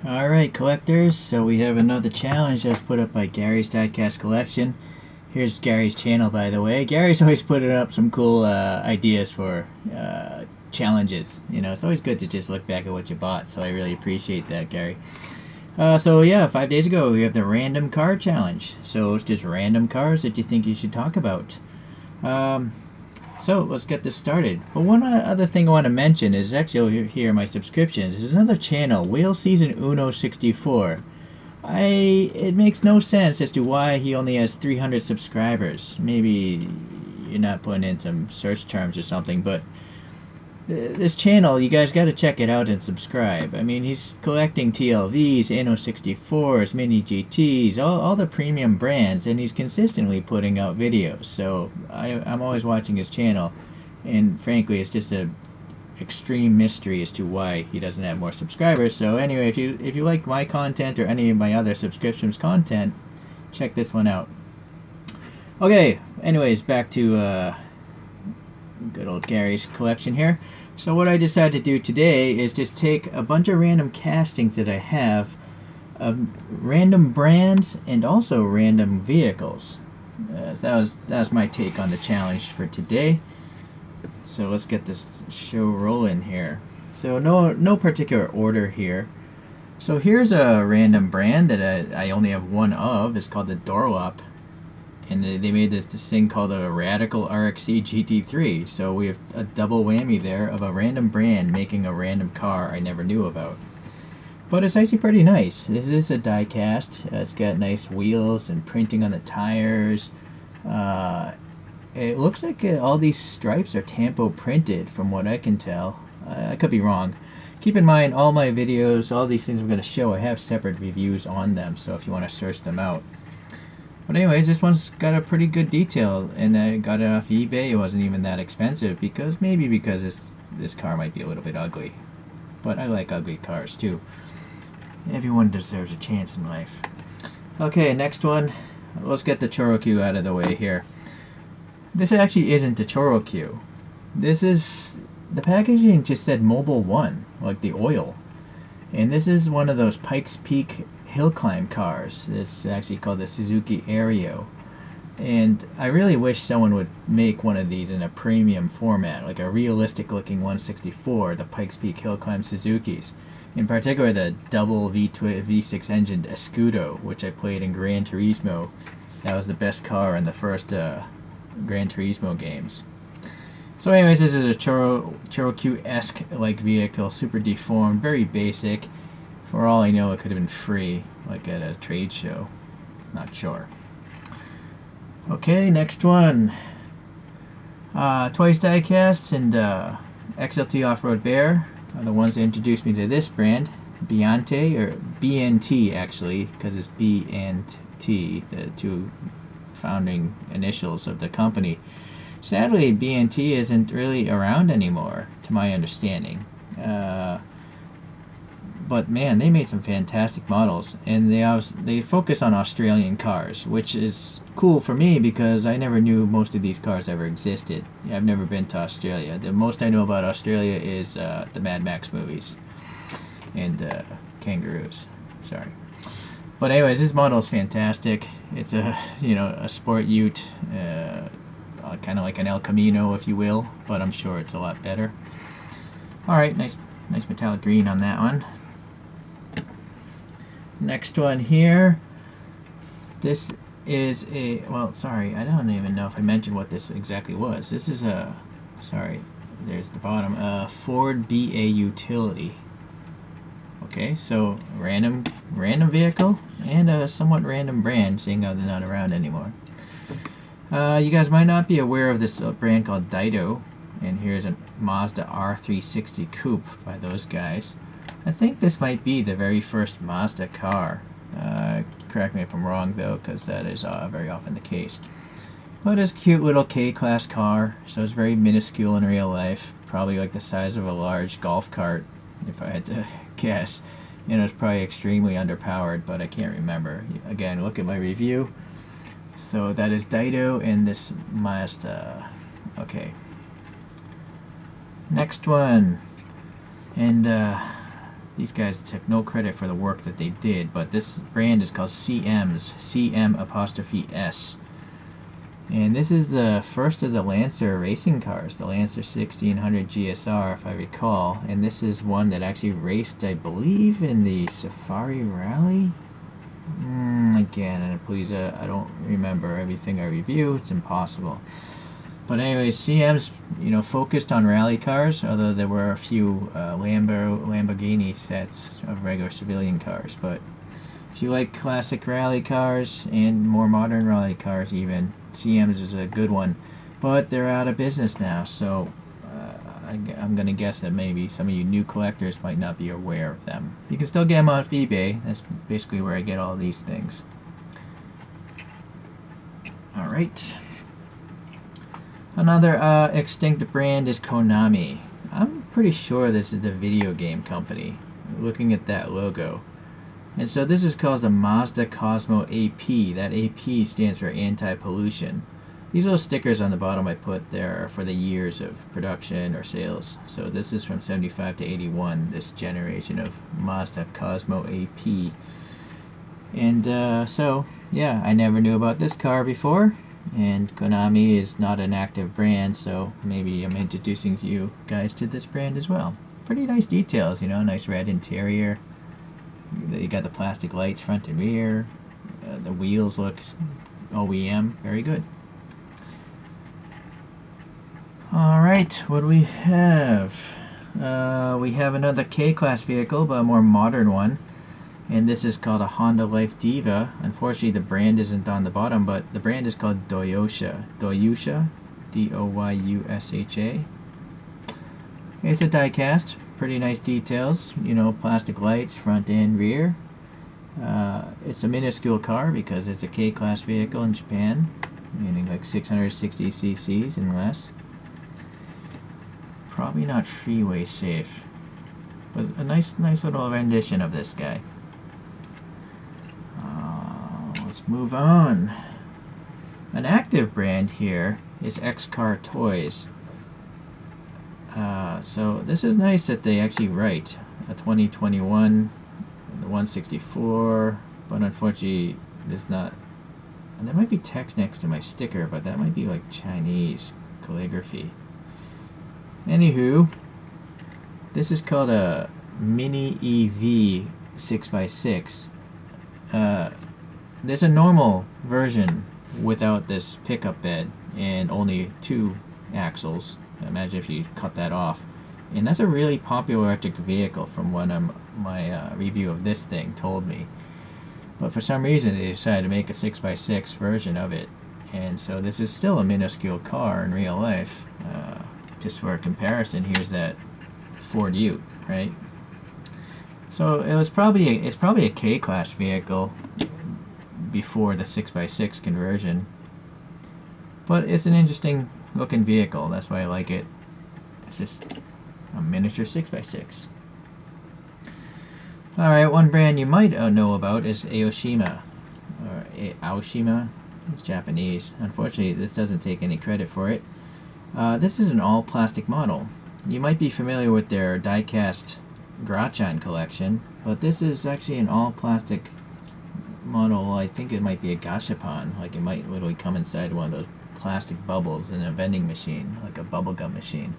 Alright, collectors, so we have another challenge that's put up by Gary's Diecast Collection. Here's Gary's channel, by the way. Gary's always putting up some cool ideas for challenges. You know, it's always good to just look back at what you bought, so I really appreciate that, Gary. So yeah, 5 days ago we have the random car challenge. So it's just random cars that you think you should talk about. So let's get this started. But one other thing I want to mention is actually here my subscriptions. There's another channel, Whale Season Uno 64. It makes no sense as to why he only has 300 subscribers. Maybe you're not putting in some search terms or something, but this channel, you guys got to check it out and subscribe. I mean, he's collecting TLVs, Anno 64s, Mini GTs, all the premium brands, and he's consistently putting out videos. So I'm always watching his channel, and frankly, it's just a extreme mystery as to why he doesn't have more subscribers. So anyway, if you like my content or any of my other subscriptions content, check this one out. Okay, anyways, back to good old Gary's collection here. So what I decided to do today is just take a bunch of random castings that I have of random brands and also random vehicles. That was my take on the challenge for today. So let's get this show rolling here. So no particular order here. So here's a random brand that I only have one of. It's called the Dorlop. And they made this thing called a Radical Rxc GT3. So we have a double whammy there of a random brand making a random car I never knew about. But it's actually pretty nice. This is a die-cast. It's got nice wheels and printing on the tires. It looks like all these stripes are tampo printed from what I can tell. I could be wrong. Keep in mind, all my videos, all these things I'm going to show, I have separate reviews on them. So if you want to search them out. But anyways, this one's got a pretty good detail, and I got it off eBay. It wasn't even that expensive because this car might be a little bit ugly. But I like ugly cars too. Everyone deserves a chance in life. Okay, next one. Let's get the Chorokyu out of the way here. This actually isn't a Chorokyu. This is... the packaging just said Mobile 1, like the oil. And this is one of those Pikes Peak hill climb cars. It's actually called the Suzuki Aerio. And I really wish someone would make one of these in a premium format, like a realistic looking 164, the Pikes Peak hill climb Suzukis. In particular the double V6 engined Escudo, which I played in Gran Turismo. That was the best car in the first Gran Turismo games. So anyways, this is a Chorokyu-esque like vehicle, super deformed, very basic. For all I know, it could have been free, like at a trade show. Not sure. Okay, next one. Twice Diecast and XLT Off-Road Bear are the ones that introduced me to this brand. Biante, or BNT actually, because it's B and T, the two founding initials of the company. Sadly, BNT isn't really around anymore, to my understanding. But man, they made some fantastic models, and they focus on Australian cars, which is cool for me because I never knew most of these cars ever existed. I've never been to Australia. The most I know about Australia is the Mad Max movies and kangaroos. Sorry. But anyways, this model is fantastic. It's a a sport ute, kind of like an El Camino, if you will, but I'm sure it's a lot better. All right, nice metallic green on that one. Next one here. This is a, well, sorry, I don't even know if I mentioned what this exactly was. This is a, sorry, there's the bottom, Ford BA utility. Okay, so random vehicle and a somewhat random brand, seeing how they're not around anymore. You guys might not be aware of this brand called Dydo, and here's a Mazda R360 Coupe by those guys. I think this might be the very first Mazda car. Correct me if I'm wrong though, because that is very often the case. But it's a cute little K-class car, so it's very minuscule in real life. Probably like the size of a large golf cart, if I had to guess. It's probably extremely underpowered, but I can't remember. Again, look at my review. So that is Dydo and this Mazda. Okay. Next one. And these guys took no credit for the work that they did, but this brand is called CM's, CM''S. And this is the first of the Lancer racing cars, the Lancer 1600 GSR, if I recall. And this is one that actually raced, I believe, in the Safari Rally? Again, and please, I don't remember everything I review. It's impossible. But anyway, CM's, focused on rally cars, although there were a few Lamborghini sets of regular civilian cars. But if you like classic rally cars and more modern rally cars even, CM's is a good one. But they're out of business now, so I'm going to guess that maybe some of you new collectors might not be aware of them. You can still get them off eBay. That's basically where I get all these things. Alright. Another extinct brand is Konami. I'm pretty sure this is the video game company, looking at that logo. And so this is called the Mazda Cosmo AP. That AP stands for anti-pollution. These little stickers on the bottom I put there are for the years of production or sales. So this is from 75 to 81, this generation of Mazda Cosmo AP. And so, yeah, I never knew about this car before. And Konami is not an active brand, so maybe I'm introducing you guys to this brand as well. Pretty nice details, nice red interior. You got the plastic lights front and rear. The wheels look OEM, very good. Alright, what do we have? We have another K-Class vehicle, but a more modern one. And this is called a Honda Life Diva. Unfortunately, the brand isn't on the bottom, but the brand is called Doyusha. Doyusha, D-O-Y-U-S-H-A. It's a diecast. Pretty nice details. Plastic lights, front and rear. It's a minuscule car because it's a K-Class vehicle in Japan, meaning like 660 cc's and less. Probably not freeway safe, but a nice little rendition of this guy. Let's move on. An active brand here is Xcartoys. So this is nice that they actually write a 2021, the 164, but unfortunately there's not. And there might be text next to my sticker, but that might be like Chinese calligraphy. Anywho, this is called a MiniEV 6x6. There's a normal version without this pickup bed and only 2 axles. Imagine if you cut that off. And that's a really popular electric vehicle from what my review of this thing told me. But for some reason they decided to make a 6x6 version of it. And so this is still a minuscule car in real life. Just for a comparison, here's that Ford Ute, right? So it's probably a K-Class vehicle before the 6x6 conversion. But it's an interesting looking vehicle, that's why I like it. It's just a miniature 6x6. Alright, one brand you might know about is Aoshima. Or Aoshima. It's Japanese. Unfortunately, this doesn't take any credit for it. This is an all-plastic model. You might be familiar with their Diecast Grachan collection, but this is actually an all-plastic model. I think it might be a gashapon. Like it might literally come inside one of those plastic bubbles in a vending machine, like a bubblegum machine.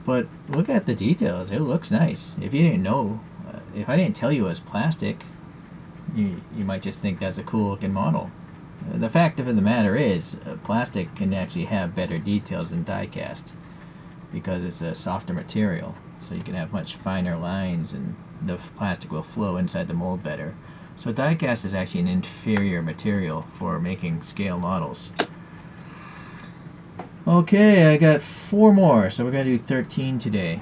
But look at the details. It looks nice. If you didn't know, if I didn't tell you it was plastic, you might just think that's a cool looking model. The fact of the matter is, plastic can actually have better details than diecast because it's a softer material, so you can have much finer lines and the plastic will flow inside the mold better. So diecast is actually an inferior material for making scale models. Okay, I got 4 more, so we're going to do 13 today.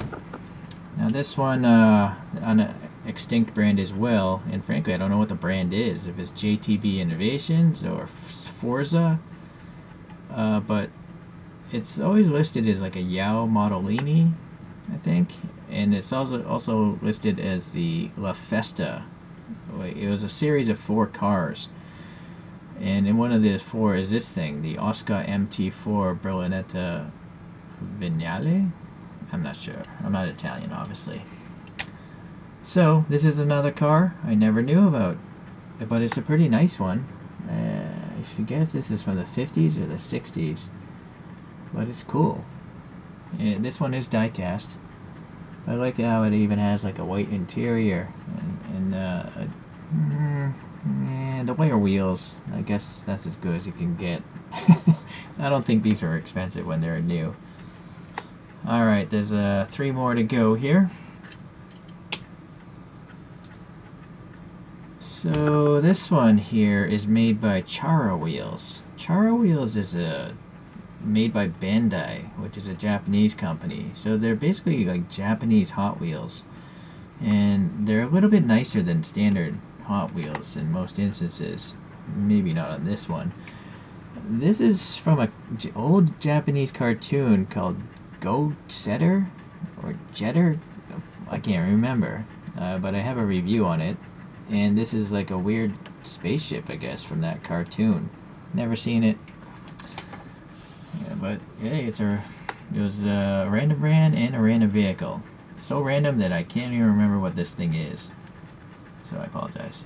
Now this one on an extinct brand as well, and frankly I don't know what the brand is, if it's JTB Innovations or Forza, but it's always listed as like a Yao Modellini, I think, and it's also listed as the La Festa. It was a series of 4 cars, and in one of the 4 is this thing, the Osca MT4 Berlinetta Vignale. I'm not sure. I'm not Italian, obviously. So this is another car I never knew about, but it's a pretty nice one. I forget if this is from the 50s or the 60s, but it's cool. And this one is diecast. I like how it even has like a white interior and the white wheels. I guess that's as good as you can get. I don't think these are expensive when they're new. Alright, there's 3 more to go here. So this one here is made by Charo Wheels. Charo Wheels is made by Bandai, which is a Japanese company. So they're basically like Japanese Hot Wheels, and they're a little bit nicer than standard Hot Wheels in most instances. Maybe not on this one. This is from a old Japanese cartoon called Go Setter or Jetter. I can't remember, but I have a review on it, and this is like a weird spaceship, I guess, from that cartoon. Never seen it. Yeah, but hey, it was a random brand and a random vehicle. So random that I can't even remember what this thing is. So I apologize.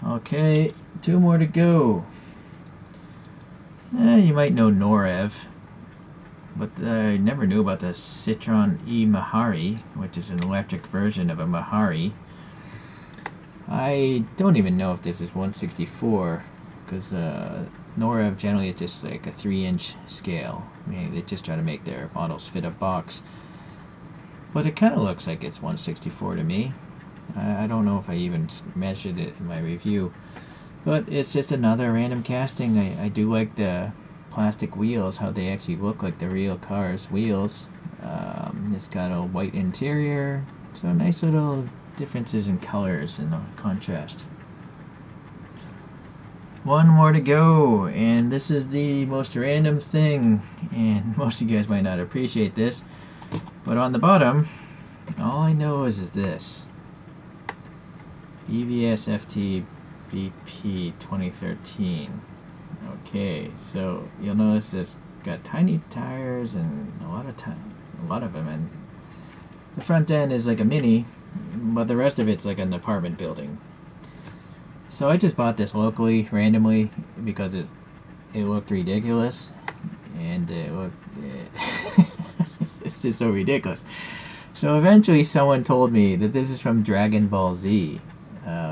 Okay, 2 more to go. You might know Norev, but I never knew about the Citroen E-Mehari, which is an electric version of a Mehari. I don't even know if this is 164, because Norev generally is just like a 3-inch scale. I mean, they just try to make their models fit a box. But it kind of looks like it's 164 to me. I don't know if I even measured it in my review. But it's just another random casting. I do like the plastic wheels, how they actually look like the real car's wheels. It's got a white interior, so nice little differences in colors and contrast. 1 more to go, and this is the most random thing, and most of you guys might not appreciate this, but on the bottom, all I know is this. EVS FT BP 2013. Okay, so you'll notice it's got tiny tires and a lot of them, and the front end is like a Mini, but the rest of it's like an apartment building. So I just bought this locally, randomly, because it looked ridiculous, and it's just so ridiculous. So eventually someone told me that this is from Dragonball Z,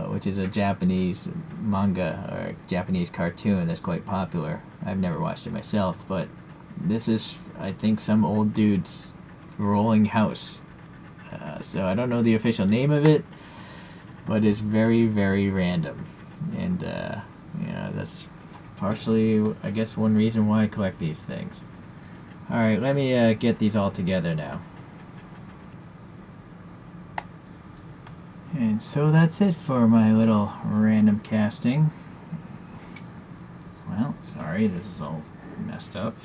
which is a Japanese manga or Japanese cartoon that's quite popular. I've never watched it myself, but this is, I think, some old dude's rolling house. So I don't know the official name of it, but it's very, very random. And, that's partially, I guess, one reason why I collect these things. Alright, let me get these all together now. And so that's it for my little random casting. Well, sorry, this is all messed up.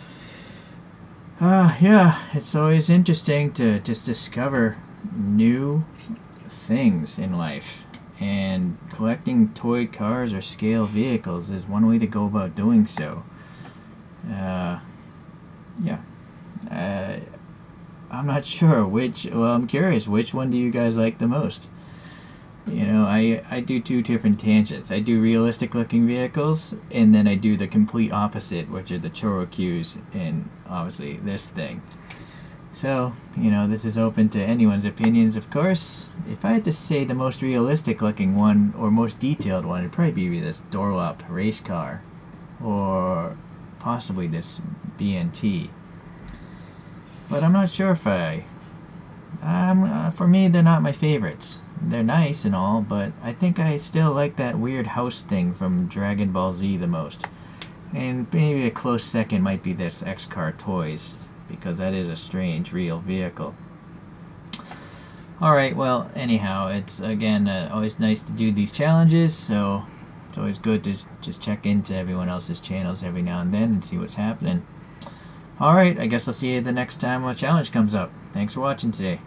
Yeah, it's always interesting to just discover new things in life. And collecting toy cars or scale vehicles is one way to go about doing so. Yeah. I'm not sure I'm curious, which one do you guys like the most? You know, I do 2 different tangents. I do realistic looking vehicles, and then I do the complete opposite, which are the Chorokyus and obviously this thing. So, this is open to anyone's opinions, of course. If I had to say the most realistic looking one, or most detailed one, it'd probably be this Dorlop race car, or possibly this Biante. But I'm not sure if for me, they're not my favorites. They're nice and all, but I think I still like that weird house thing from Dragon Ball Z the most. And maybe a close second might be this Xcartoys, because that is a strange, real vehicle. Alright, well, anyhow, it's, again, always nice to do these challenges, so it's always good to just check into everyone else's channels every now and then and see what's happening. Alright, I guess I'll see you the next time a challenge comes up. Thanks for watching today.